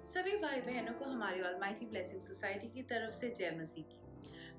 सभी भाई बहनों को हमारी ऑलमाइटी ब्लेसिंग सोसाइटी की तरफ से जय मसीह की।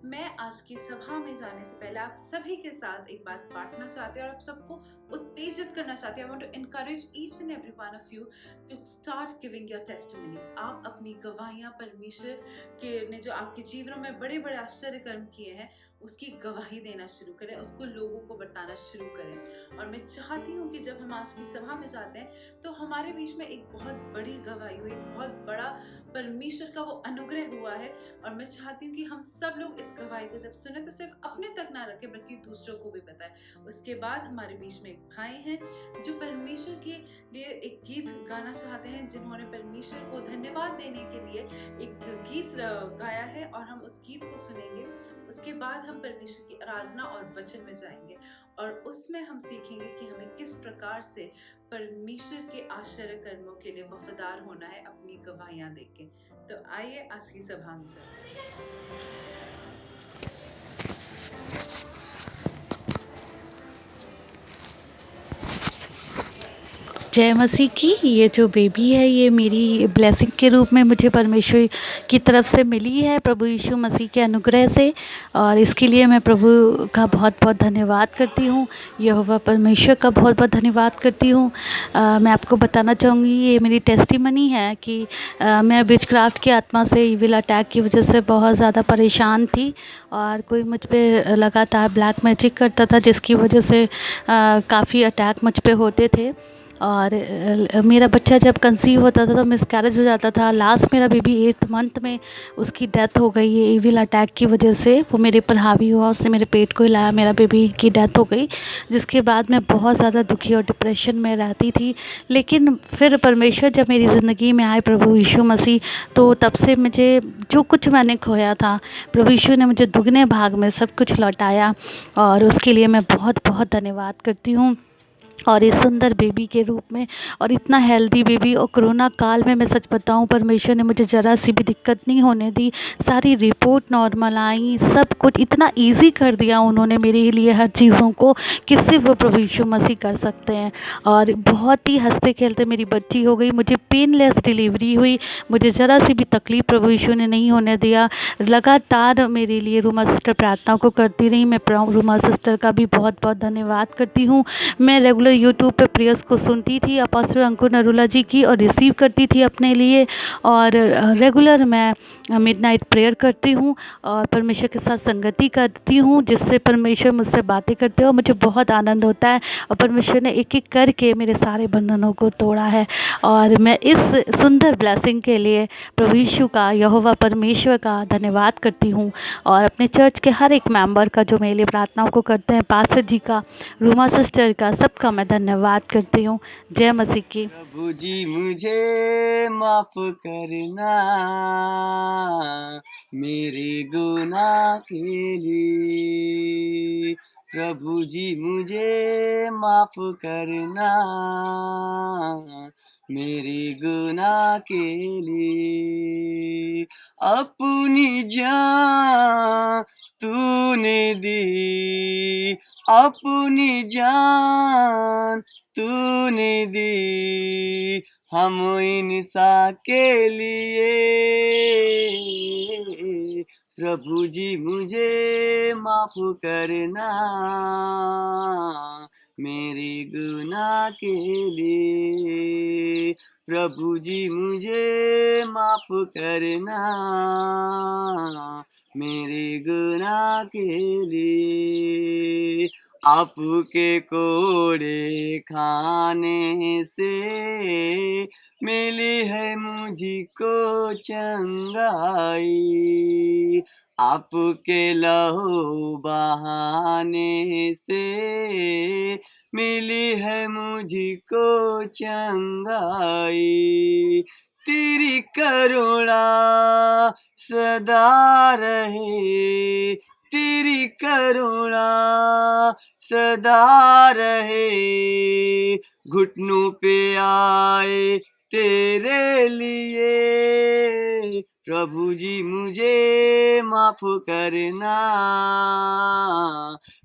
मैं आज की सभा में जाने से पहले आप सभी के साथ एक बात बांटना चाहती हूँ और आप सबको उत्तेजित करना चाहती हूँ। I want to encourage each and every one of you to start giving your testimonies. आप अपनी गवाहियां परमेश्वर के ने जो आपके जीवनों में बड़े बड़े आश्चर्य कर्म किए हैं उसकी गवाही देना शुरू करें, उसको लोगों को बताना शुरू करें। और मैं चाहती हूँ कि जब हम आज की सभा में जाते हैं तो हमारे बीच में एक बहुत बड़ी गवाही हुई, एक बहुत बड़ा परमेश्वर का वो अनुग्रह हुआ है। और मैं चाहती हूँ कि हम सब लोग इस गवाही को जब सुने तो सिर्फ अपने तक ना रखें बल्कि दूसरों को भी बताएं। उसके बाद हमारे बीच में एक भाई हैं जो परमेश्वर के लिए एक गीत गाना चाहते हैं, जिन्होंने परमेश्वर को धन्यवाद देने के लिए एक गीत गाया है और हम उस गीत को सुनेंगे। उसके बाद हम परमेश्वर की आराधना और वचन में जाएंगे और उसमें हम सीखेंगे कि हमें किस प्रकार से परमेश्वर के आश्चर्य कर्मों के लिए वफादार होना है अपनी गवाहियां देके। तो आइए आज की सभा में चलते। जय मसीह की। ये जो बेबी है ये मेरी ब्लेसिंग के रूप में मुझे परमेश्वर की तरफ से मिली है, प्रभु यीशु मसीह के अनुग्रह से। और इसके लिए मैं प्रभु का बहुत बहुत धन्यवाद करती हूँ, यहोवा परमेश्वर का बहुत बहुत धन्यवाद करती हूँ। मैं आपको बताना चाहूँगी, ये मेरी टेस्टिमनी है कि मैं विचक्राफ्ट की आत्मा से, इविल अटैक की वजह से बहुत ज़्यादा परेशान थी और कोई मुझ पे लगातार ब्लैक मैजिक करता था, जिसकी वजह से काफ़ी अटैक मुझ पे होते थे। और मेरा बच्चा जब कंसीव होता था तो मिसकैरेज हो जाता था। लास्ट मेरा बेबी 8th मंथ में उसकी डेथ हो गई है इविल अटैक की वजह से। वो मेरे पर हावी हुआ, उसने मेरे पेट को हिलाया, मेरा बेबी की डेथ हो गई, जिसके बाद मैं बहुत ज़्यादा दुखी और डिप्रेशन में रहती थी। लेकिन फिर परमेश्वर जब मेरी ज़िंदगी में आए, प्रभु यीशु मसीह, तो तब से मुझे जो कुछ मैंने खोया था, प्रभु यीशु ने मुझे दुगने भाग में सब कुछ लौटाया और उसके लिए मैं बहुत बहुत धन्यवाद करती हूँ। और इस सुंदर बेबी के रूप में, और इतना हेल्दी बेबी, और कोरोना काल में मैं सच बताऊं परमेश्वर ने मुझे ज़रा सी भी दिक्कत नहीं होने दी। सारी रिपोर्ट नॉर्मल आई, सब कुछ इतना इजी कर दिया उन्होंने मेरे लिए हर चीज़ों को कि सिर्फ वो प्रभु यीशु मसीह कर सकते हैं। और बहुत ही हंसते खेलते मेरी बच्ची हो गई, मुझे पेनलेस डिलीवरी हुई, मुझे ज़रा सी भी तकलीफ़ प्रभु यीशु ने नहीं होने दिया। लगातार मेरे लिए रूमा सिस्टर प्रार्थना को करती रही। मैं रूमा सिस्टर का भी बहुत बहुत धन्यवाद करती हूँ। मैं रेगुलर यूट्यूब पे प्रेयर्स को सुनती थी अपोस्टल अंकुर नरूला जी की, और रिसीव करती थी अपने लिए। और रेगुलर मैं मिडनाइट प्रेयर करती हूँ और परमेश्वर के साथ संगति करती हूँ, जिससे परमेश्वर मुझसे बातें करते हो, मुझे बहुत आनंद होता है। और परमेश्वर ने एक एक करके मेरे सारे बंधनों को तोड़ा है। और मैं इस सुंदर ब्लेसिंग के लिए प्रभु यीशु का, यहोवा परमेश्वर का धन्यवाद करती हूँ। और अपने चर्च के हर एक मेंबर का जो मेरे लिए प्रार्थनाओं को करते हैं, पास्टर जी का, रूमा सिस्टर का, सबका मैं धन्यवाद करती हूँ। जय मसीह की। प्रभु जी मुझे माफ करना मेरे गुनाह के लिए। प्रभु जी मुझे माफ करना मेरे गुनाह के लिए। अपनी जान तूने दी, अपनी जान तूने दी हम इंसा के लिए। प्रभु जी मुझे माफ करना मेरे गुनाह के लिए। प्रभु जी मुझे माफ करना मेरे गुनाह के लिए। आपके कोड़े खाने से मिली है मुझको चंगाई। आपके लहू बहाने से मिली है मुझको चंगाई। तेरी करुणा सदा रहे, तेरी करुणा सदा रहे। घुटनों पे आए तेरे लिए। प्रभु जी मुझे माफ करना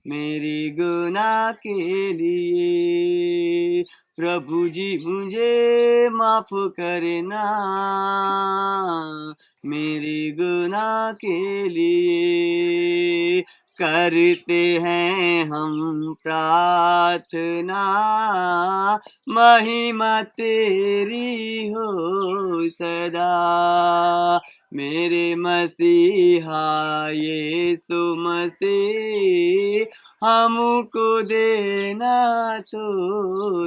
मेरे गुनाह के लिए। प्रभु जी मुझे माफ करना मेरे गुनाह के लिए। करते हैं हम प्रार्थना महिमा तेरी हो सदा। मेरे मसीहा यीशु मसीह हमको देना तो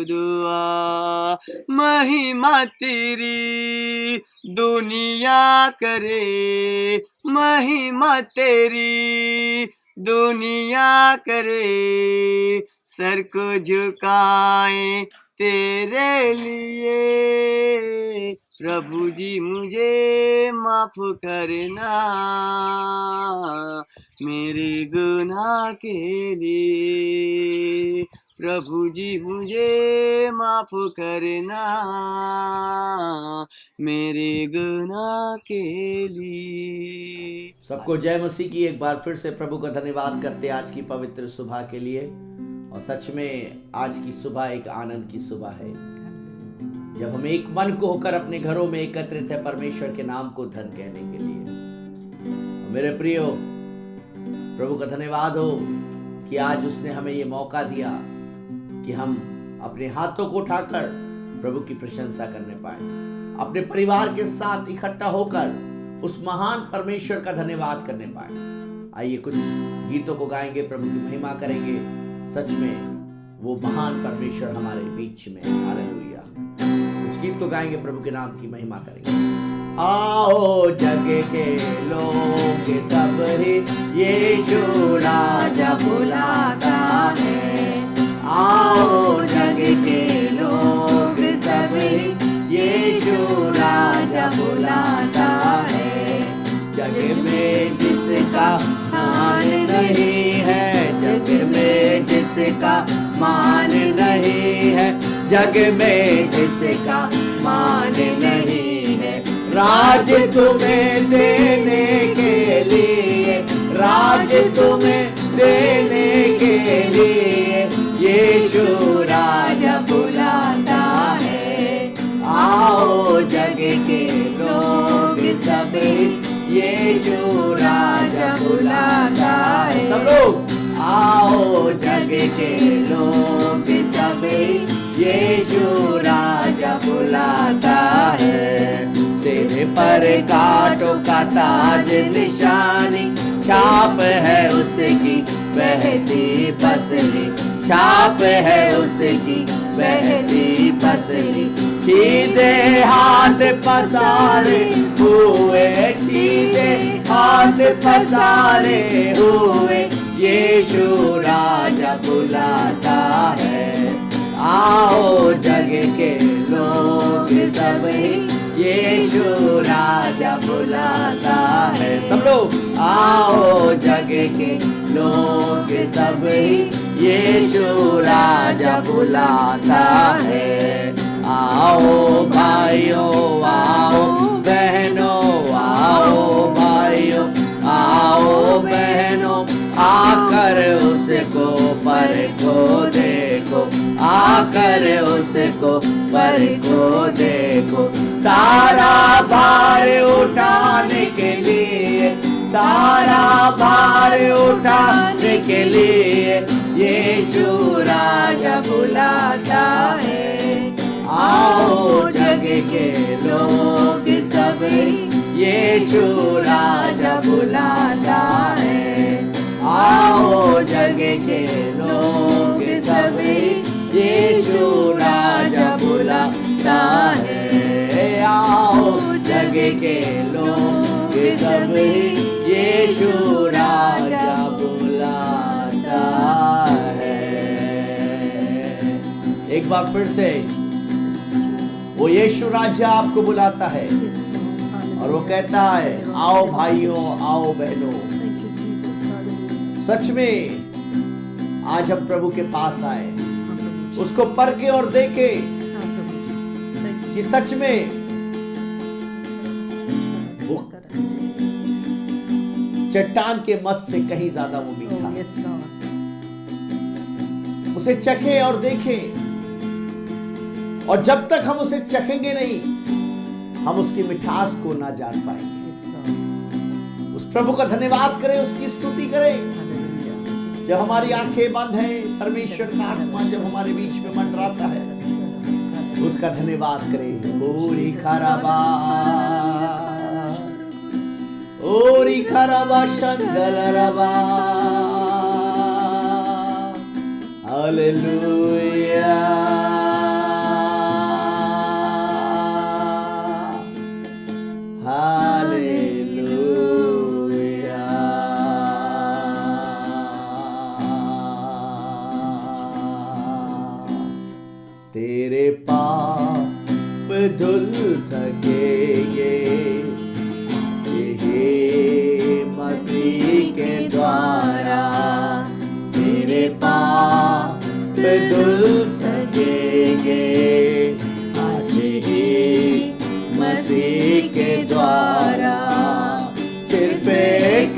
दुआ। महिमा तेरी दुनिया करे, महिमा तेरी दुनिया करे। सर को झुकाए तेरे लिए। प्रभु जी मुझे माफ करना मेरे गुनाह के लिए। प्रभु जी मुझे माफ करना मेरे गुनाह के लिए। सबको जय मसीह की। एक बार फिर से प्रभु का धन्यवाद करते आज की पवित्र सुबह के लिए। और सच में आज की सुबह एक आनंद की सुबह है, जब हम एक मन को होकर अपने घरों में एकत्रित है परमेश्वर के नाम को धन कहने के लिए। मेरे प्रियो, प्रभु का धन्यवाद हो कि आज उसने हमें ये मौका दिया कि हम अपने हाथों को उठाकर प्रभु की प्रशंसा करने पाए, अपने परिवार के साथ इकट्ठा होकर उस महान परमेश्वर का धन्यवाद करने पाए। आइए कुछ गीतों को गाएंगे, प्रभु की महिमा करेंगे। सच में वो महान परमेश्वर हमारे बीच में। हालेलुया। कुछ गीत को गाएंगे, प्रभु के नाम की महिमा करेंगे। आओ जग के लोग सब ही यीशु राजा बुलाता है। आओ जग के लोग सब ही यीशु राजा बुलाता है। जग में जिसका मान नहीं है, जग में जिसका मान नहीं है, जग में जिसका मान नहीं है। राज तुम्हें देने के लिए, राज तुम्हें देने के लिए यीशु राजा बुलाता है। आओ जग के लोग सब यीशु राजा बुलाता है। सब लोग आओ जग के लोग सब यीशु राजा बुलाता है। सिर पर कांटों का ताज निशानी, छाप है उसकी बहती पसली, छाप है उसकी बहती पसली। सीधे हाथ पसारे हुए, सीधे हाथ पसारे हुए यीशु राजा बुलाता है। आओ जग के लोग सब यीशु राजा बुलाता है। सब लोग आओ जग के लोग सब यीशु राजा बुलाता है। आओ भाइयों, आओ बहनों, आओ भाइयों, आओ बहनों, आकर उसको परखो देखो, आकर उसको परखो देखो। सारा भार उठाने के लिए, सारा भार उठाने के लिए यीशु राजा बुलाता है। आओ जग के लोग सब यीशु राजा बुलाता है। आओ जग के लोग सब यीशु राजा बुलाता है। आओ जग के लोग सब यीशु राजा बुलाता है। एक बार फिर से वो यीशु राजा आपको बुलाता है और वो कहता है आओ भाइयों, आओ बहनों। सच में आज हम प्रभु के पास आए, उसको परखे और देखे कि सच में वो चट्टान के मत से कहीं ज्यादा वो मीठा। Yes, Lord. उसे चखे और देखे, और जब तक हम उसे चखेंगे नहीं, हम उसकी मिठास को ना जान पाएंगे। Yes, Lord. उस प्रभु का धन्यवाद करें, उसकी स्तुति करें। Hallelujah. जब हमारी आंखें बंद हैं, परमेश्वर का आत्मा जब हमारे बीच में मंडराता है, उसका धन्यवाद करें। ओरी खराबा, ओरी खराबा शंदलरबा, हालेलुया, हालेलुया। तेरे पाप धुल सकेंगे हे मसीह के द्वारा, तेरे पाप धुल सकेंगे आज ही मसीह के द्वारा। सिर्फ एक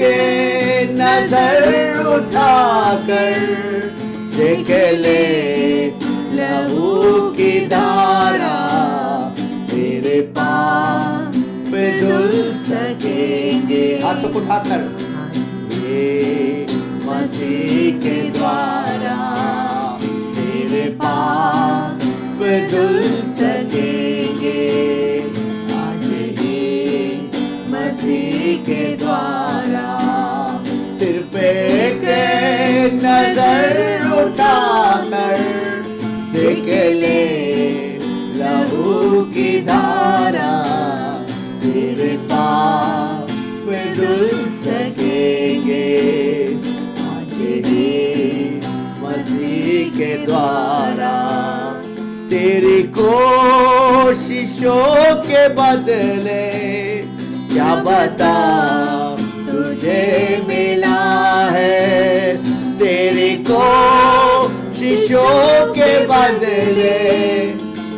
नजर उठाकर देख ले लहू की धारा, तेरे पाप धुल सकेंगे। हाथों को उठाकर ये मसीह के द्वारा, तेरे पाप धुल सकेंगे आज ही मसीह के द्वारा। सिर्फ एक नजर उठाकर देख ले लहू की धारा, तेरे पाप धुल सकेंगे आज ही मसीह के द्वारा। तेरी कोशिशों के बदले क्या बता तुझे मिला है, तेरी कोशिशों के बदले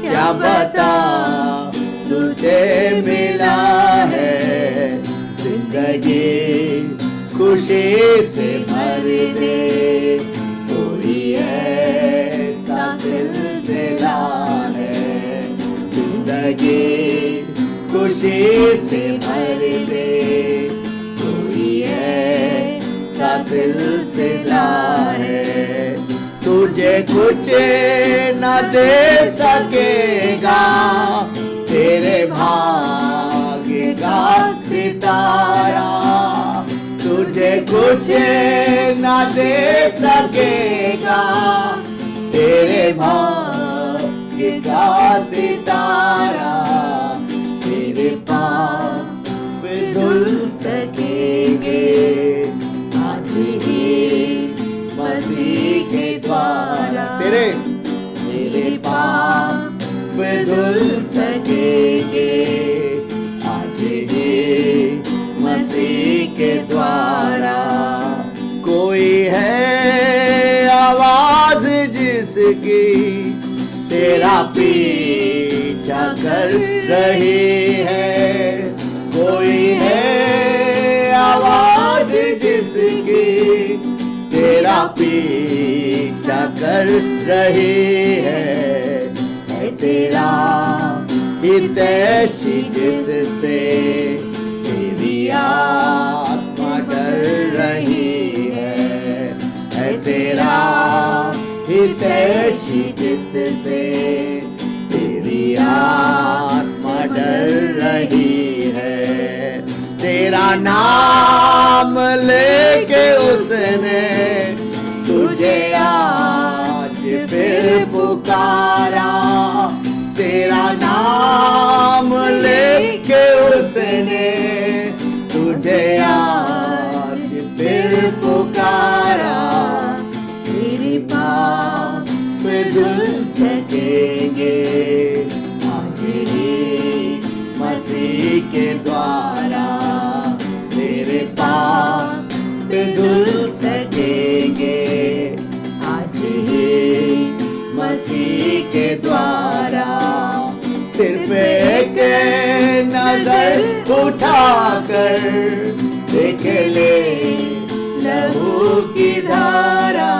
क्या बता तुझे मिला है। जिंदगी खुशी से भर दे, कोई ऐसा सिलसिला है। जिंदगी खुशी से भर दे, कोई ऐसा सिलसिला है। तुझे कुछ न दे सकेगा तेरे भाग्य का सितारा, तुझे कुछ न दे सकेगा तेरे भाग्य का सितारा। तेरे पाप धुल सकेंगे आज ही मसीह के द्वारा, तेरे पाप धुल सकेंगे आज ही मसीह के द्वारा। कोई है आवाज जिसकी तेरा पीछा कर रही है, कोई है आवाज जिसकी तेरा पीछा कर रही है। तेरा हितैषी जिससे तेरी आत्मा डर रही है, तेरा हितैषी जिससे तेरी आत्मा डर रही है। तेरा नाम लेके उसने तुझे आज फिर पुकारा, तेरा नाम लेके उसने तुझे आज फिर पुकारा। तेरे पाप धुल सकेंगे आज ही मसीह के द्वारा, तेरे पाप धुल सकेंगे आज ही मसीह के द्वारा। सिर्फ एक नजर उठाकर देख ले लहू की धारा,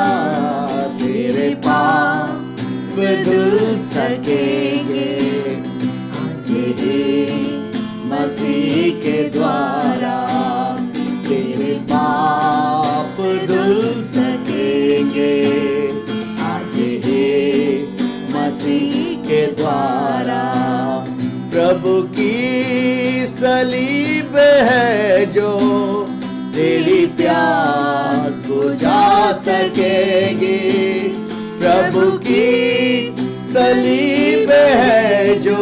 तेरे पाप धुल सकेंगे आज ही मसीह के द्वारा, तेरे पाप धुल सकेंगे आज ही मसीह के द्वारा। प्रभु की सलीब है जो तेरी प्यास बुझा सकेगी, प्रभु की सलीब है जो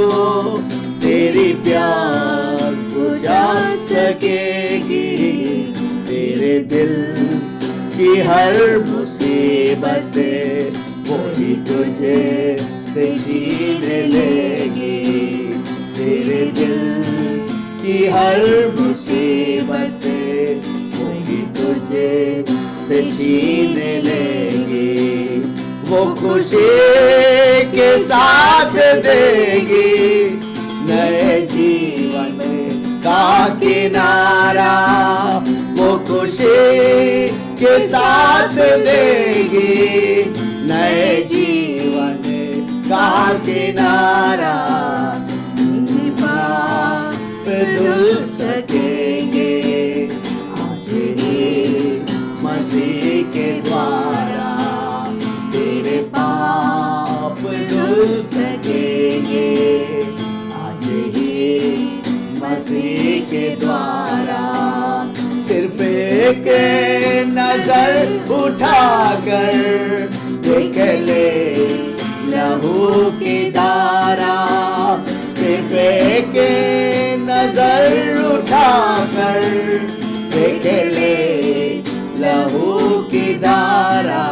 तेरी प्यास बुझा सकेगी, तेरे दिल की हर मुसीबत वही तुझे से छीन लेगी, तेरे दिल की हर मुसीबत वही तुझे से छीन लेगी, वो खुशी के साथ देगी नए जीवन का किनारा, वो खुशी के साथ देगी नए जीवन का किनारा, पाप धुल सकेंगे आज ही मसीह के द्वारा, तेरे पाप धुल सकेंगे आज ही मसीह के द्वारा। सिर्फ एक नजर उठाकर देख ले लहू की धारा, सिर्फ एक नजर उठाकर देख ले लहू की धारा,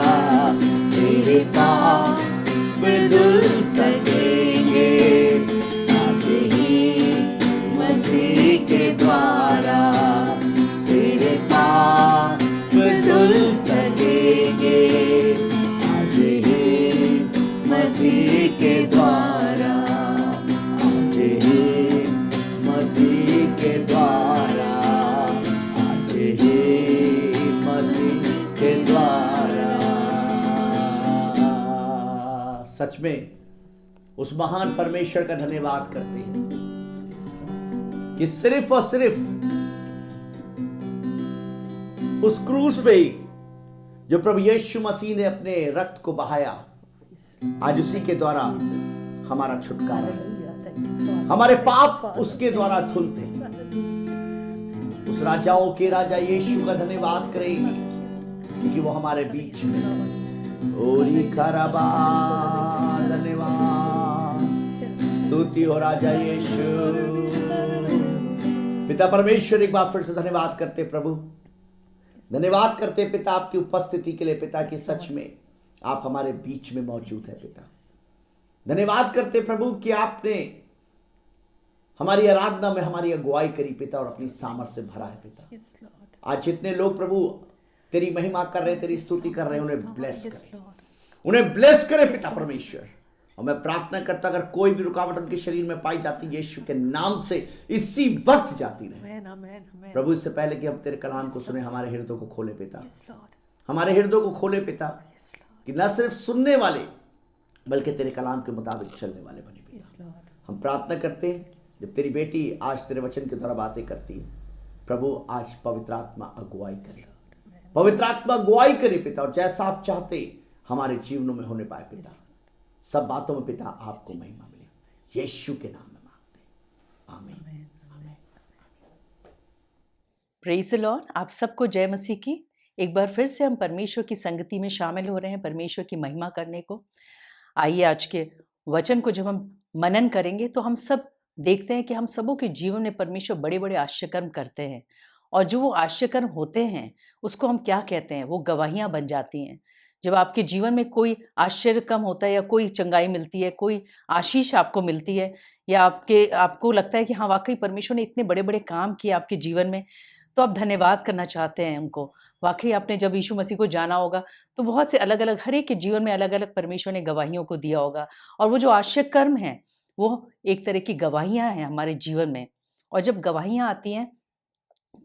तेरे पाप धुल सकेंगे आज ही मसीह के द्वारा, तेरे पाप धुल सकेंगे आज ही मसीह के द्वारा, आज ही मसीह के द्वारा, आज ही मसीह के द्वारा। सच में उस महान परमेश्वर का धन्यवाद करते हैं कि सिर्फ और सिर्फ उस क्रूस पे ही जो प्रभु यीशु मसीह ने अपने रक्त को बहाया, आज उसी के द्वारा हमारा छुटकारा है, हमारे पाप उसके द्वारा धुलते हैं। उस राजाओं के राजा यीशु का धन्यवाद करेंगे क्योंकि वो हमारे बीच में है। ओरी खराबा धन्यवाद, स्तुति हो राजा यीशु। पिता परमेश्वर एक बार फिर से धन्यवाद करते प्रभु, धन्यवाद करते पिता आपकी उपस्थिति के लिए, पिता की सच में आप हमारे बीच में मौजूद है पिता। धन्यवाद करते प्रभु कि आपने हमारी आराधना में हमारी अगुवाई करी पिता और अपनी सामर्थ्य से भरा है पिता। आज जितने लोग प्रभु तेरी महिमा कर रहे, तेरी स्तुति कर रहे हैं, उन्हें ब्लेस करें, उन्हें ब्लेस करें पिता परमेश्वर। और मैं प्रार्थना करता अगर कोई भी रुकावट उनके शरीर में पाई जाती है यीशु के नाम से इसी वक्त जाती रहे प्रभु। इससे पहले कि हम तेरे कलाम को सुने, हमारे हृदय को खोले पिता, हमारे हृदय को खोले पिता, कि न सिर्फ सुनने वाले बल्कि तेरे कलाम के मुताबिक चलने वाले बने पिता। हम प्रार्थना करते हैं जब तेरी बेटी आज तेरे वचन के द्वारा बातें करती है प्रभु, आज पवित्र आत्मा अगुवाई करे, पवित्र आत्मा अगुवाई करे पिता, और जैसा आप चाहते हमारे जीवनों में होने पाए पिता। सब बातों में पिता आपको महिमा मिले, यीशु के नाम में मांगते हैं, आमीन। Praise the Lord. आप सबको जय मसीह की। एक बार फिर से हम परमेश्वर की संगति में शामिल हो रहे हैं परमेश्वर की महिमा करने को। आइए आज के वचन को जब हम मनन करेंगे तो हम सब देखते हैं कि हम सबों के जीवन में परमेश्वर बड़े बड़े आश्चर्यकर्म करते हैं, और जो वो आश्चर्यकर्म होते हैं उसको हम क्या कहते हैं, वो गवाहियाँ बन जाती हैं। जब आपके जीवन में कोई आश्चर्यकर्म होता है या कोई चंगाई मिलती है, कोई आशीष आपको मिलती है, या आपको लगता है कि हाँ वाकई परमेश्वर ने इतने बड़े बड़े काम किए आपके जीवन में, तो आप धन्यवाद करना चाहते हैं उनको। वाकई आपने जब यीशु मसीह को जाना होगा तो बहुत से अलग अलग, हर एक के जीवन में अलग अलग परमेश्वर ने गवाहियों को दिया होगा, और वो जो आश्चर्य कर्म हैं वो एक तरह की गवाहियाँ हैं हमारे जीवन में। और जब गवाहियाँ आती हैं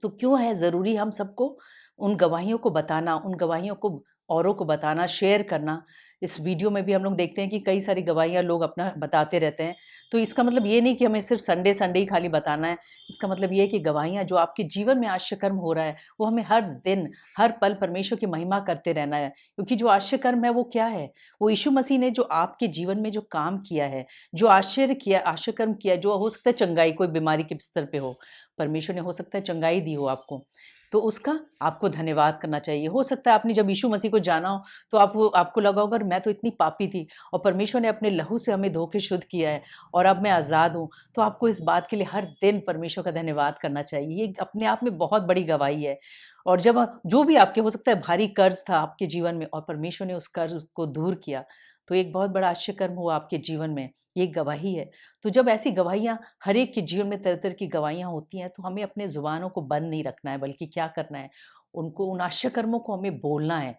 तो क्यों है ज़रूरी हम सबको उन गवाहियों को बताना, उन गवाहियों को औरों को बताना, शेयर करना। इस वीडियो में भी हम लोग देखते हैं कि कई सारी गवाहियाँ लोग अपना बताते रहते हैं। तो इसका मतलब ये नहीं कि हमें सिर्फ संडे संडे ही खाली बताना है। इसका मतलब ये है कि गवाहियाँ जो आपके जीवन में आश्चर्यकर्म हो रहा है, वो हमें हर दिन, हर पल परमेश्वर की महिमा करते रहना है। क्योंकि जो आश्चर्यकर्म है वो क्या है? वो यीशु मसीह ने जो आपके जीवन में जो काम किया है, जो आश्चर्य किया, आश्चर्यकर्म किया, जो हो सकता है चंगाई, कोई बीमारी के बिस्तर पे हो, परमेश्वर ने हो सकता है चंगाई दी हो आपको, तो उसका आपको धन्यवाद करना चाहिए। हो सकता है आपने जब यीशु मसीह को जाना हो तो आपको लगा होगा मैं तो इतनी पापी थी और परमेश्वर ने अपने लहू से हमें धो के शुद्ध किया है और अब मैं आज़ाद हूँ। तो आपको इस बात के लिए हर दिन परमेश्वर का धन्यवाद करना चाहिए। ये अपने आप में बहुत बड़ी गवाही है। और जब जो भी आपके हो सकता है भारी कर्ज था आपके जीवन में और परमेश्वर ने उस कर्ज को दूर किया, तो एक बहुत बड़ा आश्चर्यकर्म हुआ आपके जीवन में, ये एक गवाही है। तो जब ऐसी गवाहियाँ हर एक के जीवन में तरह-तरह की गवाहियाँ होती हैं, तो हमें अपने ज़ुबानों को बंद नहीं रखना है, बल्कि क्या करना है, उनको, उन आश्चर्यकर्मों को हमें बोलना है।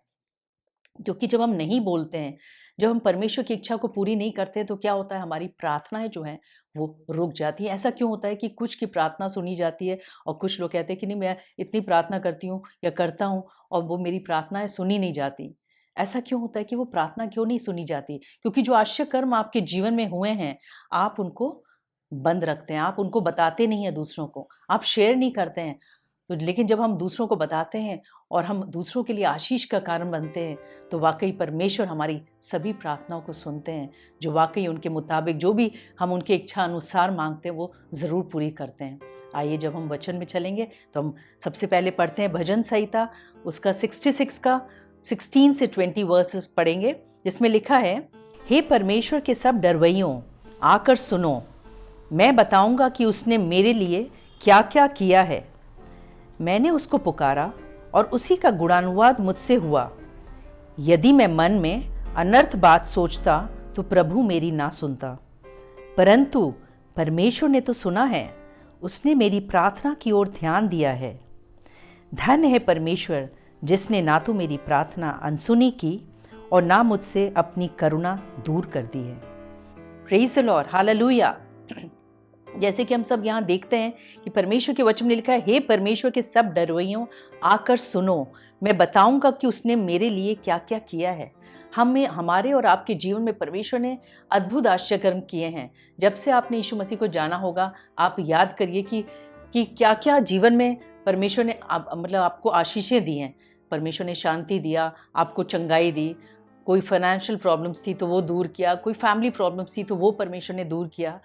क्योंकि जब हम नहीं बोलते हैं, जब हम परमेश्वर की इच्छा को पूरी नहीं करते हैं, तो क्या होता है, हमारी प्रार्थनाएँ जो हैं, वो रुक जाती हैं। ऐसा क्यों होता है कि कुछ की प्रार्थना सुनी जाती है और कुछ लोग कहते हैं कि नहीं, मैं इतनी प्रार्थना करती हूँ या करता हूँ और वो मेरी प्रार्थनाएँ सुनी नहीं जाती। ऐसा क्यों होता है कि वो प्रार्थना क्यों नहीं सुनी जाती? क्योंकि जो आश्चर्यकर्म आपके जीवन में हुए हैं, आप उनको बंद रखते हैं, आप उनको बताते नहीं हैं दूसरों को, आप शेयर नहीं करते हैं। तो लेकिन जब हम दूसरों को बताते हैं और हम दूसरों के लिए आशीष का कारण बनते हैं, तो वाक़ई परमेश्वर हमारी सभी प्रार्थनाओं को सुनते हैं, जो वाक़ई उनके मुताबिक जो भी हम उनकी इच्छा अनुसार माँगते हैं, वो ज़रूर पूरी करते हैं। आइए जब हम वचन में चलेंगे, तो हम सबसे पहले पढ़ते हैं भजन संहिता, उसका 66 का 16 से 20 वर्सेस पढ़ेंगे, जिसमें लिखा है, हे परमेश्वर के सब डरवैयों, आकर सुनो, मैं बताऊँगा कि उसने मेरे लिए क्या-क्या किया है। मैंने उसको पुकारा और उसी का गुणानुवाद मुझसे हुआ। यदि मैं मन में अनर्थ बात सोचता तो प्रभु मेरी ना सुनता, परंतु परमेश्वर ने तो सुना है, उसने मेरी प्रार्थना की ओर ध्यान दिया है। धन्य है परमेश्वर जिसने ना तो मेरी प्रार्थना अनसुनी की और ना मुझसे अपनी करुणा दूर कर दी है। Praise the Lord, hallelujah. जैसे कि हम सब यहाँ देखते हैं कि परमेश्वर के वचन में लिखा है, हे परमेश्वर के सब डरवैयों, आकर सुनो, मैं बताऊंगा कि उसने मेरे लिए क्या क्या किया है। हमारे और आपके जीवन में परमेश्वर ने अद्भुत आश्चर्यकर्म किए हैं। जब से आपने यीशु मसीह को जाना होगा, आप याद करिए कि क्या क्या जीवन में परमेश्वर ने आपको आशीषें दी हैं। परमेश्वर ने शांति दिया, आपको चंगाई दी, कोई फाइनेंशियल प्रॉब्लम्स थी तो वो दूर किया, कोई फैमिली प्रॉब्लम्स थी तो वो परमेश्वर ने दूर किया।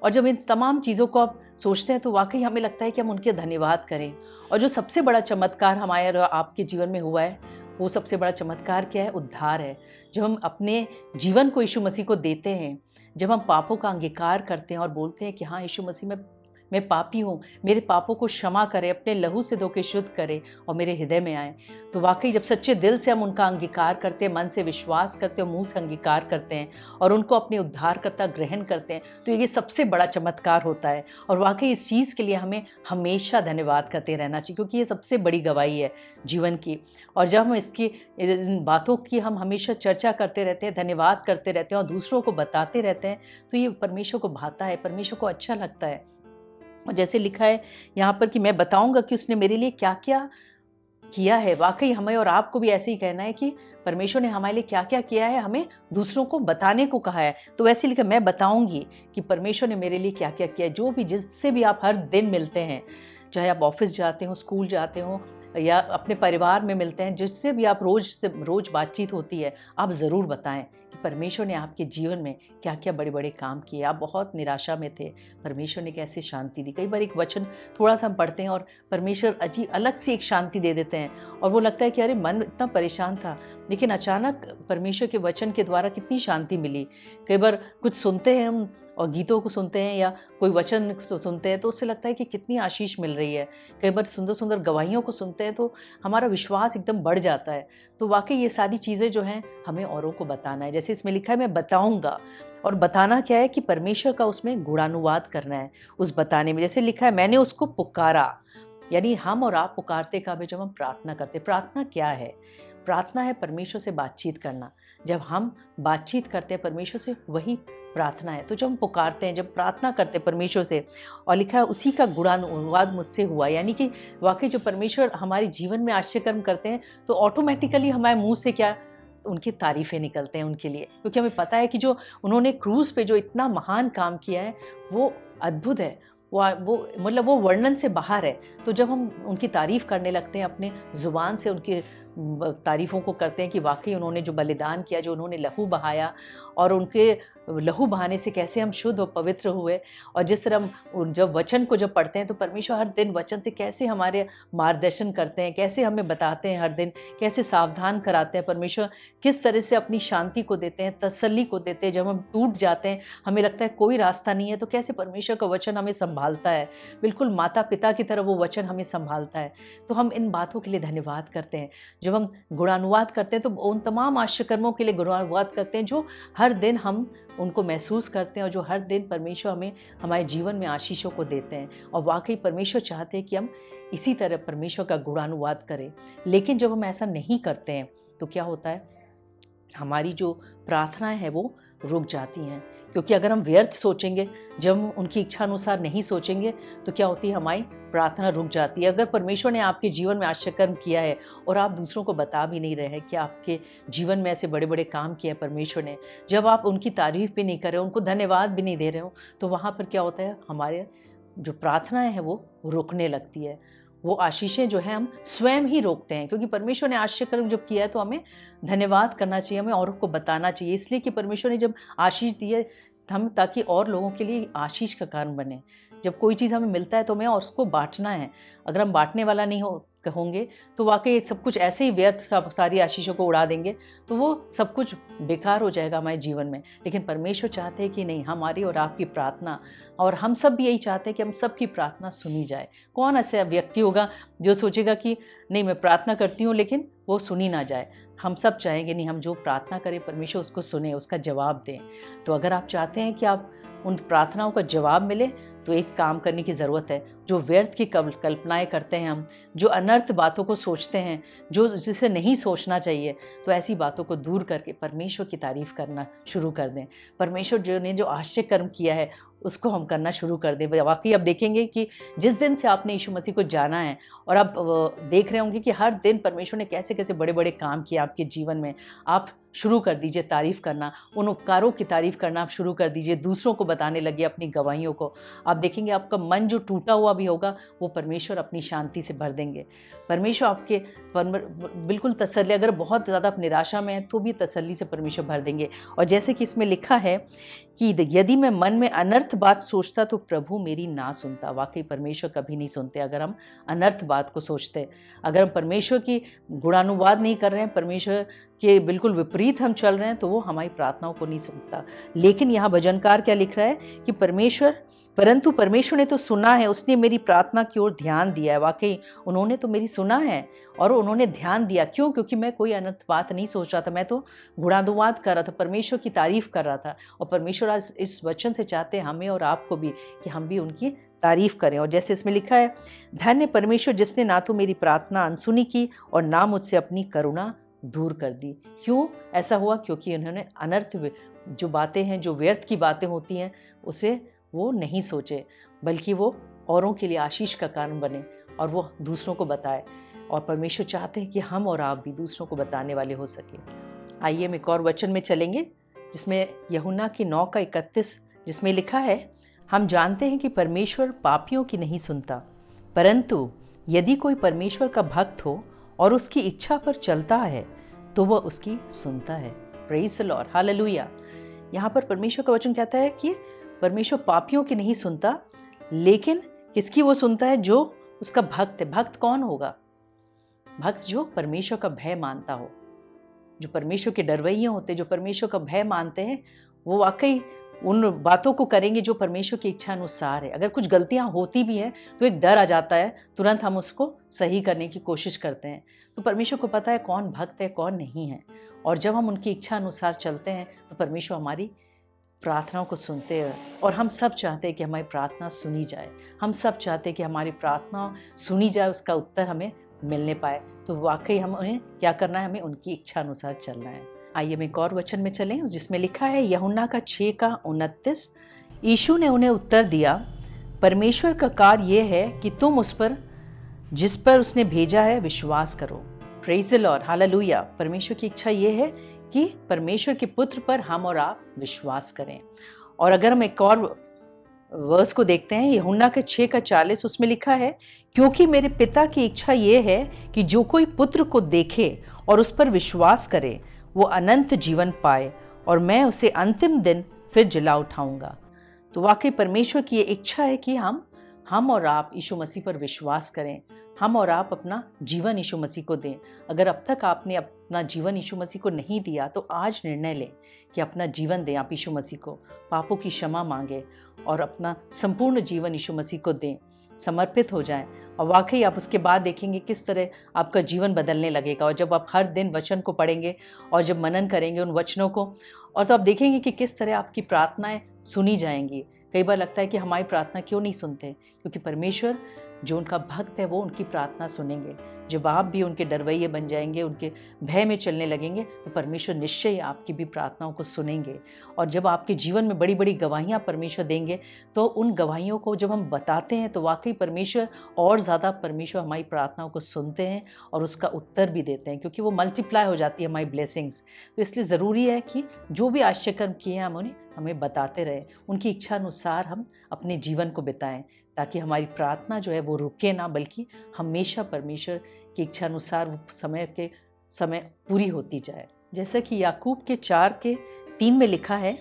और जब इन तमाम चीज़ों को आप सोचते हैं तो वाकई हमें लगता है कि हम उनके धन्यवाद करें। और जो सबसे बड़ा चमत्कार हमारे और आपके जीवन में हुआ है, वो सबसे बड़ा चमत्कार क्या है? उद्धार है। जब हम अपने जीवन को यीशु मसीह को देते हैं, जब हम पापों का अंगीकार करते हैं और बोलते हैं कि हाँ यीशु मसीह, मैं पापी हूँ, मेरे पापों को क्षमा करे, अपने लहू से धो के शुद्ध करे और मेरे हृदय में आए, तो वाकई जब सच्चे दिल से हम उनका अंगीकार करते हैं, मन से विश्वास करते हैं और मुंह से अंगीकार करते हैं और उनको अपने उद्धारकर्ता ग्रहण करते हैं, तो ये सबसे बड़ा चमत्कार होता है। और वाकई इस चीज़ के लिए हमें हमेशा धन्यवाद करते रहना चाहिए, क्योंकि ये सबसे बड़ी गवाही है जीवन की। और जब हम इन बातों की हम हमेशा चर्चा करते रहते हैं, धन्यवाद करते रहते हैं और दूसरों को बताते रहते हैं, तो ये परमेश्वर को भाता है, परमेश्वर को अच्छा लगता है। और जैसे लिखा है यहाँ पर कि मैं बताऊंगा कि उसने मेरे लिए क्या क्या किया है। वाकई हमें और आपको भी ऐसे ही कहना है कि परमेश्वर ने हमारे लिए क्या क्या किया है, हमें दूसरों को बताने को कहा है। तो वैसे लिखा, मैं बताऊंगी कि परमेश्वर ने मेरे लिए क्या क्या किया है। जो भी, जिससे भी आप हर दिन मिलते हैं, चाहे आप ऑफिस जाते हो, स्कूल जाते हो या अपने परिवार में मिलते हैं, जिससे भी आप रोज़ बातचीत होती है, आप ज़रूर बताएं कि परमेश्वर ने आपके जीवन में क्या क्या बड़े बड़े काम किए। आप बहुत निराशा में थे, परमेश्वर ने कैसे शांति दी। कई बार एक वचन थोड़ा सा हम पढ़ते हैं और परमेश्वर अलग से एक शांति दे देते हैं और वो लगता है कि अरे मन इतना परेशान था, लेकिन अचानक परमेश्वर के वचन के द्वारा कितनी शांति मिली। कई बार कुछ सुनते हैं हम और गीतों को सुनते हैं या कोई वचन सुनते हैं तो उससे लगता है कि कितनी आशीष मिल रही है। कई बार सुंदर सुंदर गवाहियों को सुनते हैं तो हमारा विश्वास एकदम बढ़ जाता है। तो वाकई ये सारी चीज़ें जो हैं हमें औरों को बताना है। जैसे इसमें लिखा है, मैं बताऊंगा। और बताना क्या है कि परमेश्वर का उसमें गुणानुवाद करना है उस बताने में। जैसे लिखा है, मैंने उसको पुकारा, यानी हम और आप पुकारते कब है? जब हम प्रार्थना करते। प्रार्थना क्या है? प्रार्थना है परमेश्वर से बातचीत करना। जब हम बातचीत करते हैं परमेश्वर से, वही प्रार्थना है। तो जब हम पुकारते हैं, जब प्रार्थना करते हैं परमेश्वर से, और लिखा है उसी का गुणानुवाद मुझसे हुआ, यानी कि वाकई जो परमेश्वर हमारे जीवन में आश्चर्य करते हैं तो ऑटोमेटिकली हमारे मुंह से क्या, उनकी तारीफ़ें निकलते हैं उनके लिए, क्योंकि हमें पता है कि जो उन्होंने क्रूज़ पे जो इतना महान काम किया है वो अद्भुत है, वो मतलब वो वर्णन से बाहर है। तो जब हम उनकी तारीफ़ करने लगते हैं, अपने ज़ुबान से उनकी तारीफ़ों को करते हैं कि वाकई उन्होंने जो बलिदान किया, जो उन्होंने लहू बहाया, और उनके लहू बहाने से कैसे हम शुद्ध और पवित्र हुए, और जिस तरह हम जब वचन को जब पढ़ते हैं तो परमेश्वर हर दिन वचन से कैसे हमारे मार्गदर्शन करते हैं, कैसे हमें बताते हैं हर दिन, कैसे सावधान कराते हैं। परमेश्वर किस तरह से अपनी शांति को देते हैं, तसल्ली को देते हैं। जब हम टूट जाते हैं, हमें लगता है कोई रास्ता नहीं है, तो कैसे परमेश्वर का वचन हमें संभालता है, बिल्कुल माता पिता की तरह वो वचन हमें संभालता है। तो हम इन बातों के लिए धन्यवाद करते हैं। जब हम गुणानुवाद करते हैं तो उन तमाम आश्चर्यकर्मों के लिए गुणानुवाद करते हैं जो हर दिन हम उनको महसूस करते हैं, और जो हर दिन परमेश्वर हमें हमारे जीवन में आशीषों को देते हैं। और वाकई परमेश्वर चाहते हैं कि हम इसी तरह परमेश्वर का गुणानुवाद करें। लेकिन जब हम ऐसा नहीं करते हैं तो क्या होता है, हमारी जो प्रार्थनाएं हैं वो रुक जाती हैं, क्योंकि अगर हम व्यर्थ सोचेंगे, जब हम उनकी इच्छा अनुसार नहीं सोचेंगे, तो क्या होती है, हमारी प्रार्थना रुक जाती है। अगर परमेश्वर ने आपके जीवन में आश्चर्यकर्म किया है और आप दूसरों को बता भी नहीं रहे हैं कि आपके जीवन में ऐसे बड़े बड़े काम किए हैं परमेश्वर ने, जब आप उनकी तारीफ भी नहीं कर रहे हो, उनको धन्यवाद भी नहीं दे रहे हो, तो वहाँ पर क्या होता है, हमारे जो प्रार्थनाएं हैं वो रुकने लगती है। वो आशीषें जो हैं हम स्वयं ही रोकते हैं, क्योंकि परमेश्वर ने आश्चर्यकर्म जब किया है तो हमें धन्यवाद करना चाहिए, हमें औरों को बताना चाहिए। इसलिए कि परमेश्वर ने जब आशीष दी है हम, ताकि और लोगों के लिए आशीष का कारण बने। जब कोई चीज़ हमें मिलता है तो हमें और उसको बांटना है। अगर हम बांटने वाला नहीं होंगे तो वाकई सब कुछ ऐसे ही व्यर्थ, सारी आशीषों को उड़ा देंगे, तो वो सब कुछ बेकार हो जाएगा हमारे जीवन में। लेकिन परमेश्वर चाहते हैं कि नहीं, हमारी और आपकी प्रार्थना, और हम सब भी यही चाहते हैं कि हम सबकी प्रार्थना सुनी जाए। कौन ऐसा व्यक्ति होगा जो सोचेगा कि नहीं मैं प्रार्थना करती हूँ लेकिन वो सुनी ना जाए। हम सब चाहेंगे नहीं, हम जो प्रार्थना करें परमेश्वर उसको सुने, उसका जवाब दें। तो अगर आप चाहते हैं कि आप उन प्रार्थनाओं का जवाब मिले, तो एक काम करने की ज़रूरत है। जो व्यर्थ की कल्पनाएं करते हैं हम, जो अनर्थ बातों को सोचते हैं, जो जिसे नहीं सोचना चाहिए, तो ऐसी बातों को दूर करके परमेश्वर की तारीफ़ करना शुरू कर दें। परमेश्वर जो आश्चर्य कर्म किया है उसको हम करना शुरू कर दें। वाकई अब देखेंगे कि जिस दिन से आपने यीशु मसीह को जाना है, और आप देख रहे होंगे कि हर दिन परमेश्वर ने कैसे कैसे बड़े बड़े काम किए आपके जीवन में। आप शुरू कर दीजिए तारीफ़ करना, उन उपकारों की तारीफ़ करना आप शुरू कर दीजिए, दूसरों को बताने लगे अपनी गवाहियों को। आप देखेंगे आपका मन जो टूटा हुआ भी होगा वो परमेश्वर अपनी शांति से भर देंगे। परमेश्वर आपके बिल्कुल तसल्ली, अगर बहुत ज़्यादा आप निराशा में हैं तो भी तसल्ली से परमेश्वर भर देंगे। और जैसे कि इसमें लिखा है कि यदि मैं मन में अनर्थ बात सोचता तो प्रभु मेरी ना सुनता। वाकई परमेश्वर कभी नहीं सुनते अगर हम अनर्थ बात को सोचते। अगर हम परमेश्वर की गुणानुवाद नहीं कर रहे हैं, परमेश्वर के बिल्कुल विपरीत हम चल रहे हैं, तो वो हमारी प्रार्थनाओं को नहीं सुनता। लेकिन यहाँ भजनकार क्या लिख रहा है कि परंतु परमेश्वर ने तो सुना है, उसने मेरी प्रार्थना की ओर ध्यान दिया है। वाकई उन्होंने तो मेरी सुना है और उन्होंने ध्यान दिया। क्यों? क्योंकि मैं कोई अनर्थ बात नहीं सोच रहा था, मैं तो गुणानुवाद कर रहा था, परमेश्वर की तारीफ कर रहा था। और परमेश्वर आज इस वचन से चाहते हैं हमें और आपको भी कि हम भी उनकी तारीफ करें। और जैसे इसमें लिखा है, धन्य परमेश्वर जिसने ना तो मेरी प्रार्थना अनसुनी की और ना मुझसे अपनी करुणा दूर कर दी। क्यों ऐसा हुआ? क्योंकि उन्होंने अनर्थ जो बातें हैं, जो व्यर्थ की बातें होती हैं, उसे वो नहीं सोचे, बल्कि वो औरों के लिए आशीष का कारण बने और वो दूसरों को बताए। और परमेश्वर चाहते हैं कि हम और आप भी दूसरों को बताने वाले हो सके। आइए हम एक और वचन में चलेंगे जिसमें यूहन्ना की 9:31 जिसमें लिखा है, हम जानते हैं कि परमेश्वर पापियों की नहीं सुनता, परंतु यदि कोई परमेश्वर का भक्त हो और उसकी इच्छा पर चलता है तो वह उसकी सुनता है। Praise the Lord, hallelujah. यहाँ पर परमेश्वर का वचन कहता है कि परमेश्वर पापियों की नहीं सुनता, लेकिन किसकी वो सुनता है? जो उसका भक्त है। भक्त कौन होगा? भक्त जो परमेश्वर का भय मानता हो, जो परमेश्वर के डरवैये होते, जो परमेश्वर का भय मानते हैं, वो वाकई उन बातों को करेंगे जो परमेश्वर की इच्छा अनुसार है। अगर कुछ गलतियां होती भी हैं तो एक डर आ जाता है, तुरंत हम उसको सही करने की कोशिश करते हैं। तो परमेश्वर को पता है कौन भक्त है कौन नहीं है, और जब हम उनकी इच्छा अनुसार चलते हैं तो परमेश्वर हमारी प्रार्थनाओं को सुनते हैं। और हम सब चाहते हैं कि हमारी प्रार्थना सुनी जाए, हम सब चाहते हैं कि हमारी प्रार्थना सुनी जाए, उसका उत्तर हमें मिलने पाए। तो वाकई हम उन्हें क्या करना है? हमें उनकी इच्छा अनुसार चलना है। आइए हम एक और वचन में चलें जिसमें लिखा है यूहन्ना का 6:29। यीशु ने उन्हें उत्तर दिया, परमेश्वर का कार्य यह है कि तुम उस पर जिस पर उसने भेजा है विश्वास करो। Praise the Lord, hallelujah. परमेश्वर की इच्छा यह है कि परमेश्वर के पुत्र पर हम और आप विश्वास करें। और अगर हम एक और वर्स को देखते हैं, यूहन्ना के 6:40, उसमें लिखा है, क्योंकि मेरे पिता की इच्छा ये है कि जो कोई पुत्र को देखे और उस पर विश्वास करे वो अनंत जीवन पाए और मैं उसे अंतिम दिन फिर जिला उठाऊंगा। तो वाकई परमेश्वर की ये इच्छा है कि हम और आप यीशु मसीह पर विश्वास करें, हम और आप अपना जीवन यीशु मसीह को दें। अगर अब तक आपने अपना जीवन यीशु मसीह को नहीं दिया तो आज निर्णय लें कि अपना जीवन दें आप यीशु मसीह को, पापों की क्षमा मांगें और अपना संपूर्ण जीवन यीशु मसीह को दें, समर्पित हो जाएं। और वाकई आप उसके बाद देखेंगे किस तरह आपका जीवन बदलने लगेगा। और जब आप हर दिन वचन को पढ़ेंगे और जब मनन करेंगे उन वचनों को, और तो आप देखेंगे कि किस तरह आपकी प्रार्थनाएं सुनी जाएंगी। कई बार लगता है कि हमारी प्रार्थना क्यों नहीं सुनते, क्योंकि परमेश्वर जो उनका भक्त है वो उनकी प्रार्थना सुनेंगे। जब आप भी उनके डरवैये बन जाएंगे, उनके भय में चलने लगेंगे, तो परमेश्वर निश्चय ही आपकी भी प्रार्थनाओं को सुनेंगे। और जब आपके जीवन में बड़ी बड़ी गवाहियाँ परमेश्वर देंगे, तो उन गवाहियों को जब हम बताते हैं तो वाकई परमेश्वर और ज़्यादा परमेश्वर हमारी प्रार्थनाओं को सुनते हैं और उसका उत्तर भी देते हैं, क्योंकि वो मल्टीप्लाई हो जाती है हमारी ब्लेसिंग्स। तो इसलिए ज़रूरी है कि जो भी आश्चर्य कर्म किए हैं हम उन्हें हमें बताते रहें, उनकी इच्छा अनुसार हम अपने जीवन को बिताएं, ताकि हमारी प्रार्थना जो है वो रुके ना, बल्कि हमेशा परमेश्वर की इच्छा अनुसार वो समय पूरी होती जाए। जैसा कि याकूब के 4:3 में लिखा है,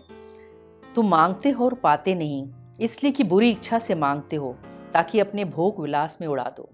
तुम मांगते हो और पाते नहीं, इसलिए कि बुरी इच्छा से मांगते हो ताकि अपने भोग विलास में उड़ा दो।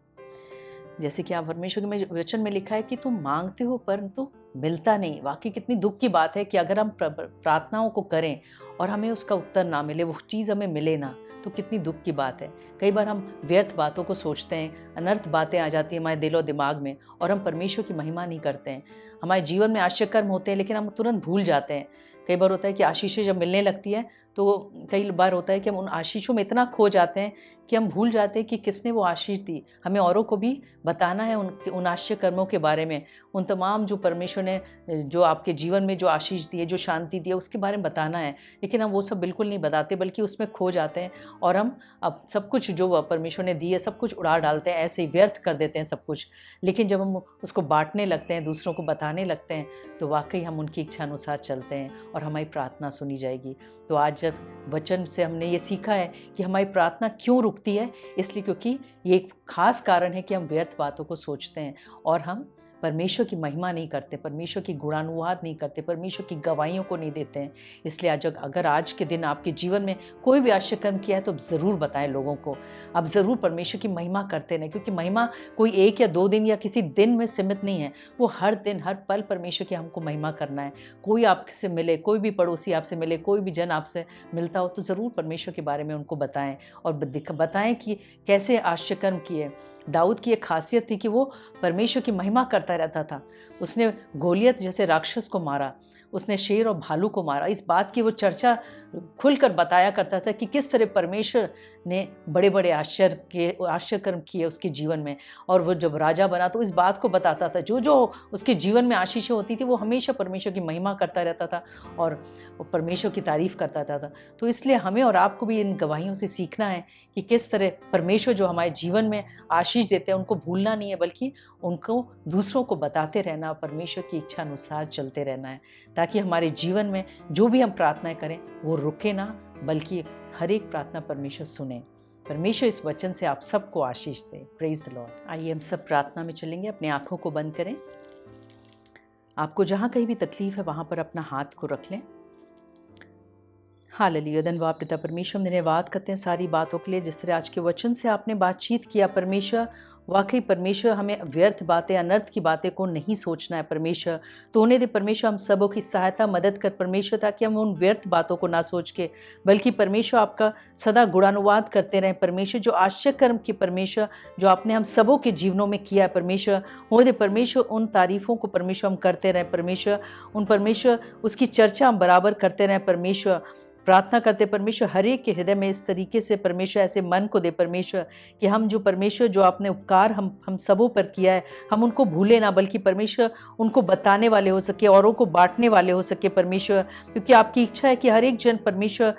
जैसे कि आप परमेश्वर के वचन में लिखा है कि तुम मांगते हो परंतु मिलता नहीं। वाकई कितनी दुख की बात है कि अगर हम प्रार्थनाओं को करें और हमें उसका उत्तर ना मिले, वो चीज़ हमें मिले ना, तो कितनी दुख की बात है। कई बार हम व्यर्थ बातों को सोचते हैं, अनर्थ बातें आ जाती हैं हमारे दिलो दिमाग में और हम परमेश्वर की महिमा नहीं करते हैं। हमारे जीवन में आश्चर्य कर्म होते हैं लेकिन हम तुरंत भूल जाते हैं। कई बार होता है कि आशीषें जब मिलने लगती है तो कई बार होता है कि हम उन आशीषों में इतना खो जाते हैं कि हम भूल जाते हैं कि किसने वो आशीष दी। हमें औरों को भी बताना है उन आश्चर्य कर्मों के बारे में, उन तमाम जो परमेश्वर ने जो आपके जीवन में जो आशीष दी है, जो शांति दी है, उसके बारे में बताना है। लेकिन हम वो सब बिल्कुल नहीं बताते, बल्कि उसमें खो जाते हैं और हम अब सब कुछ जो परमेश्वर ने दी है सब कुछ उड़ा डालते हैं, ऐसे ही व्यर्थ कर देते हैं सब कुछ। लेकिन जब हम उसको बांटने लगते हैं, दूसरों को बताने लगते हैं, तो वाकई हम उनकी इच्छा अनुसार चलते हैं और हमारी प्रार्थना सुनी जाएगी। तो आज जब वचन से हमने ये सीखा है कि हमारी प्रार्थना क्यों रुकती है, इसलिए क्योंकि ये एक खास कारण है कि हम व्यर्थ बातों को सोचते हैं और हम परमेश्वर की महिमा नहीं करते, परमेश्वर की गुणानुवाद नहीं करते, परमेश्वर की गवाहियों को नहीं देते हैं। इसलिए अगर आज के दिन आपके जीवन में कोई भी आश्चर्य कर्म किया है तो ज़रूर बताएं लोगों को। आप ज़रूर परमेश्वर की महिमा करते रहें, क्योंकि महिमा कोई 1 या 2 दिन या किसी दिन में सीमित नहीं है, वो हर दिन हर पल परमेश्वर की हमको महिमा करना है। कोई आपसे मिले, कोई भी पड़ोसी आपसे मिले, कोई भी जन आपसे मिलता हो तो ज़रूर परमेश्वर के बारे में उनको बताएं और बताएं कि कैसे आश्चर्य कर्म किए। दाऊद की एक खासियत थी कि वो परमेश्वर की महिमा करता रहता था। उसने गोलियत जैसे राक्षस को मारा, उसने शेर और भालू को मारा। इस बात की वो चर्चा खुलकर बताया करता था कि किस तरह परमेश्वर ने बड़े बड़े आश्चर्य कर्म किए उसके जीवन में। और वो जब राजा बना तो इस बात को बताता था, जो जो उसके जीवन में आशीषें होती थी वो हमेशा परमेश्वर की महिमा करता रहता था और परमेश्वर की तारीफ करता रहता था। तो इसलिए हमें और आपको भी इन गवाहियों से सीखना है कि किस तरह परमेश्वर जो हमारे जीवन में आशीष देते हैं उनको भूलना नहीं है, बल्कि उनको दूसरों को बताते रहना, परमेश्वर की इच्छा अनुसार चलते रहना है, ताकि हमारे जीवन में जो भी हम प्रार्थनाएं करें वो रुके ना, बल्कि हर एक प्रार्थना परमेश्वर सुने। परमेश्वर इस वचन से आप सबको आशीष दे। Praise the lord. आइए हम सब प्रार्थना में चलेंगे। अपनी आंखों को बंद करें। आपको जहाँ कहीं भी तकलीफ है वहाँ पर अपना हाथ को रख लें। हालेलुया। धन्यवाद पिता परमेश्वर, हम धन्यवाद करते हैं सारी बातों के लिए। जिस तरह आज के वचन से आपने बातचीत किया परमेश्वर, वाकई परमेश्वर हमें व्यर्थ बातें, अनर्थ की बातें को नहीं सोचना है परमेश्वर। तो होने दे परमेश्वर हम सबों की सहायता मदद कर परमेश्वर, ताकि हम उन व्यर्थ बातों को ना सोच के, बल्कि परमेश्वर आपका सदा गुणानुवाद करते रहें परमेश्वर। जो आश्चर्य कर्म की परमेश्वर जो आपने हम सबों के जीवनों में किया है परमेश्वर, होने दे परमेश्वर उन तारीफ़ों को परमेश्वर हम करते रहें परमेश्वर। उन परमेश्वर उसकी चर्चा हम बराबर करते रहें परमेश्वर, प्रार्थना करते परमेश्वर हर एक के हृदय में इस तरीके से परमेश्वर ऐसे मन को दे परमेश्वर कि हम जो परमेश्वर जो आपने उपकार हम सबों पर किया है हम उनको भूले ना, बल्कि परमेश्वर उनको बताने वाले हो सके, औरों को बांटने वाले हो सके परमेश्वर, क्योंकि आपकी इच्छा है कि हर एक जन परमेश्वर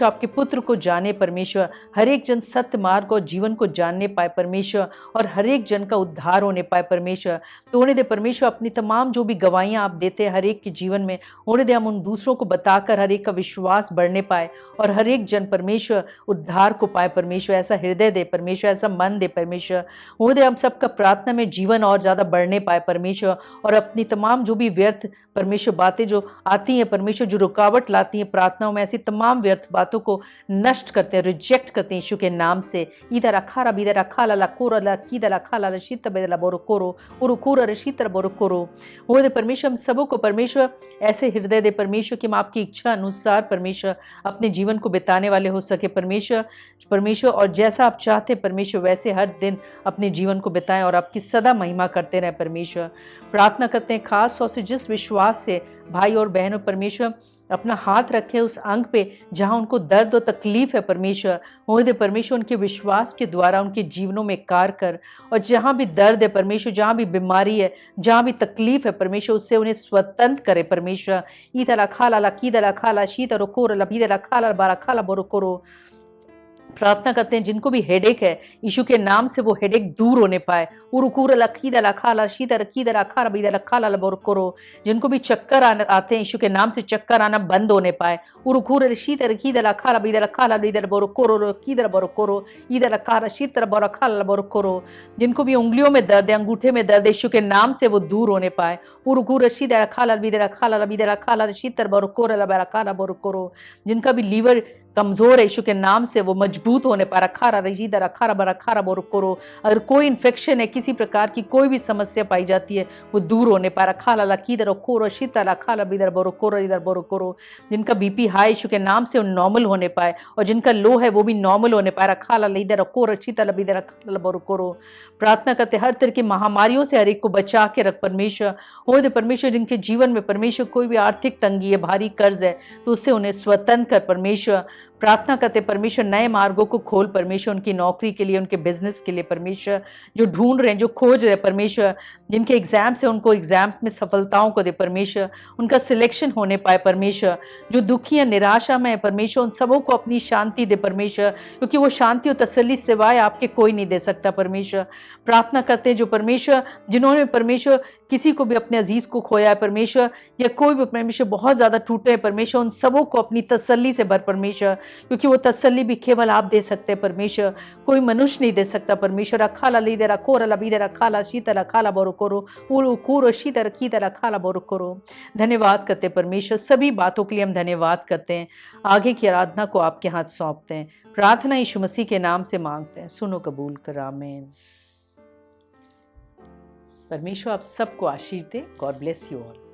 आपके पुत्र को जाने परमेश्वर, हर एक जन सत्य मार्ग और जीवन को जानने पाए परमेश्वर, और हर एक जन का उद्धार होने पाए परमेश्वर। तो होने दे परमेश्वर अपनी तमाम जो भी गवाहियाँ आप देते हैं हर एक के जीवन में, होने दे हम उन दूसरों को बताकर हर एक का विश्वास बढ़ने पाए और हर एक जन परमेश्वर उद्धार को पाए परमेश्वर। ऐसा हृदय दे परमेश्वर, ऐसा मन दे परमेश्वर। होने दे हम सबका प्रार्थना में जीवन और ज़्यादा बढ़ने पाए परमेश्वर, और अपनी तमाम जो भी व्यर्थ परमेश्वर बातें जो आती हैं परमेश्वर, जो रुकावट लाती हैं प्रार्थनाओं में, ऐसी तमाम व्यर्थ बातों को नष्ट करते हैं, रिजेक्ट करते हैं यीशु के नाम से। इधर अखारा बिदर अखाला ला कोरा ला कीदर अखाला ला शीत बेदला बोरो कोरो उरु कोरा रशीतर बोरो कोरो। हो दे परमेश्वर हम सबों को परमेश्वर ऐसे हृदय दे परमेश्वर कि हम आपकी इच्छा अनुसार परमेश्वर अपने जीवन को बिताने वाले हो सके परमेश्वर, और जैसा आप चाहते हैं परमेश्वर वैसे हर दिन अपने जीवन को बिताएं और आपकी सदा महिमा करते रहें परमेश्वर। प्रार्थना करते हैं खास तौर से जिस विश्वास से भाई और बहनों परमेश्वर अपना हाथ रखे उस अंग पे जहां उनको दर्द और तकलीफ है परमेश्वर, हो दे परमेश्वर उनके विश्वास के द्वारा उनके जीवनों में कार्य कर, और जहां भी दर्द है परमेश्वर, जहां भी बीमारी है, जहां भी तकलीफ है परमेश्वर, उससे उन्हें स्वतंत्र करे परमेश्वर। ईदर खाला ला कीदर खाला शीतर कोर ला भीदर खाला बारा खाला बोरो कोरो। प्रार्थना करते हैं जिनको भी हेडेक है यीशु के नाम से वो हेडेक दूर होने पाए। जिनको भी चक्कर आते हैं यीशु के नाम से चक्कर आना बंद होने पाए। जिनको भी उंगलियों में दर्द है, अंगूठे में दर्द है, यीशु के नाम से वो दूर होने पाए। जिनका भी लीवर कमजोर है यीशु के नाम से वो मजबूत होने पर अगर कोई इन्फेक्शन है, किसी प्रकार की कोई भी समस्या पाई जाती है वो दूर होने पर जिनका बीपी हाई यीशु के नाम से वो नॉर्मल होने पाए, और जिनका लो है वो भी नॉर्मल होने पाए। प्रार्थना करते हर तरह की महामारियों से हर एक को बचा के रख परमेश्वर। हो दे परमेश्वर जिनके जीवन में परमेश्वर कोई भी आर्थिक तंगी है, भारी कर्ज है, तो उससे उन्हें स्वतंत्र कर परमेश्वर। प्रार्थना करते परमेश्वर नए मार्गों को खोल परमेश्वर, उनकी नौकरी के लिए, उनके बिजनेस के लिए परमेश्वर, जो ढूंढ रहे हैं, जो खोज रहे परमेश्वर, जिनके एग्जाम्स है उनको एग्जाम्स में सफलताओं को दे परमेश्वर, उनका सिलेक्शन होने पाए परमेश्वर। जो दुखी है, निराशा में है परमेश्वर, उन सबों को अपनी शांति दे परमेश्वर, क्योंकि वो शांति और तसल्ली सिवाय आपके कोई नहीं दे सकता परमेश्वर। प्रार्थना करते हैं जो परमेश्वर जिन्होंने परमेश्वर किसी को भी अपने अजीज को खोया है परमेश्वर, या कोई भी परमेश्वर बहुत ज्यादा टूटे हैं परमेश्वर, उन सबों को अपनी तसल्ली से भर परमेश्वर, क्योंकि वो तसल्ली भी केवल आप दे सकते हैं परमेश्वर, कोई मनुष्य नहीं दे सकता परमेश्वर। अखाला लीदर अखोरा लबीदर अखाला शीतल अखाला बोरो करो उलो कूरो शीतल कीदर अखाला बोरो करो। धन्यवाद करते परमेश्वर, सभी बातों के लिए हम धन्यवाद करते हैं। आगे की आराधना को आपके हाथ सौंपते हैं। प्रार्थना यीशु मसीह के नाम से मांगते हैं, सुनो कबूल कर, आमीन। परमेश्वर आप सबको आशीष दे। God bless you all.